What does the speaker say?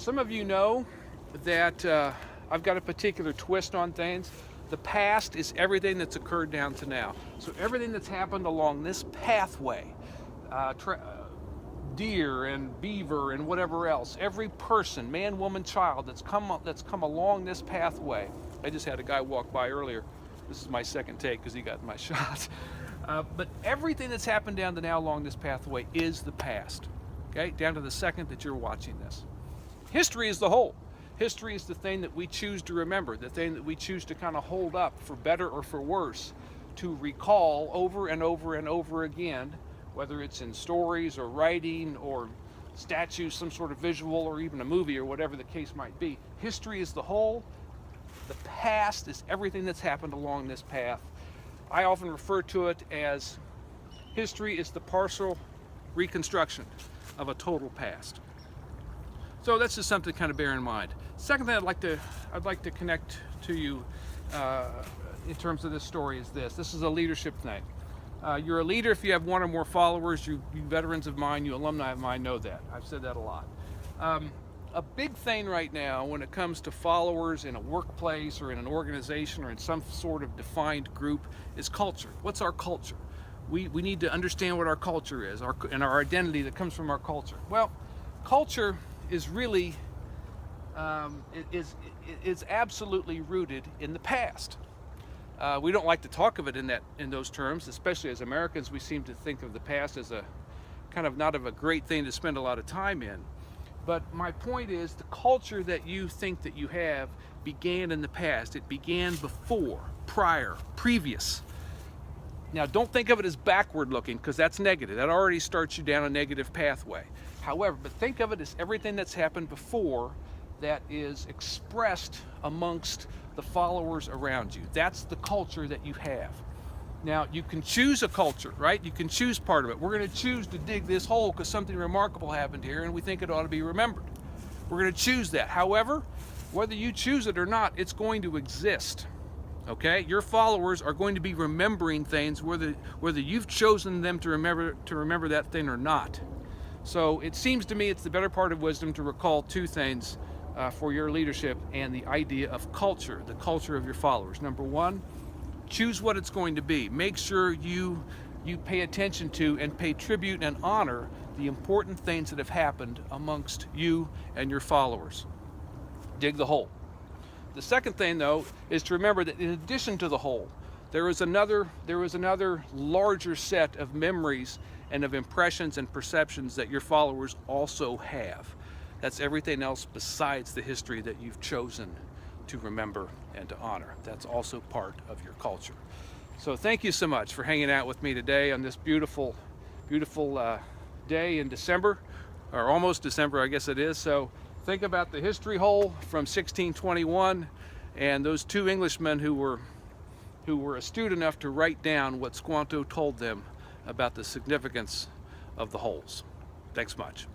some of you know that I've got a particular twist on things. The past is everything that's occurred down to now. So everything that's happened along this pathway, deer and beaver and whatever else, every person, man, woman, child that's come along this pathway. I just had a guy walk by earlier. This is my second take because he got my shot. But everything that's happened down to now along this pathway is the past. Okay, down to the second that you're watching this. History is the whole. History is the thing that we choose to remember, the thing that we choose to kind of hold up for better or for worse, to recall over and over and over again, whether it's in stories or writing or statues, some sort of visual, or even a movie or whatever the case might be. History is the whole. The past is everything that's happened along this path. I often refer to it as history is the partial reconstruction of a total past. So that's just something to kind of bear in mind. Second thing I'd like to connect to you in terms of this story is this. This is a leadership thing. You're a leader if you have one or more followers. You veterans of mine, you alumni of mine know that. I've said that a lot. A big thing right now when it comes to followers in a workplace or in an organization or in some sort of defined group is culture. What's our culture? We need to understand what our culture is and our identity that comes from our culture. Well, culture is really is absolutely rooted in the past. We don't like to talk of it in those terms, especially as Americans. We seem to think of the past as a kind of not of a great thing to spend a lot of time in. But my point is, the culture that you think that you have began in the past. It began before, prior, previous. Now, don't think of it as backward looking, because that's negative. That already starts you down a negative pathway. However, but think of it as everything that's happened before that is expressed amongst the followers around you. That's the culture that you have. Now, you can choose a culture, right? You can choose part of it. We're going to choose to dig this hole because something remarkable happened here and we think it ought to be remembered. We're going to choose that. However, whether you choose it or not, it's going to exist. Okay? Your followers are going to be remembering things whether you've chosen them to remember that thing or not. So it seems to me it's the better part of wisdom to recall two things for your leadership and the idea of culture, the culture of your followers. Number one, choose what it's going to be. Make sure you pay attention to and pay tribute and honor the important things that have happened amongst you and your followers. Dig the hole. The second thing, though, is to remember that in addition to the hole, there is another larger set of memories and of impressions and perceptions that your followers also have. That's everything else besides the history that you've chosen to remember and to honor. That's also part of your culture. So thank you so much for hanging out with me today on this beautiful day in December, or almost December, I guess it is. So think about the history hole from 1621 and those two Englishmen who were astute enough to write down what Squanto told them about the significance of the holes. Thanks much.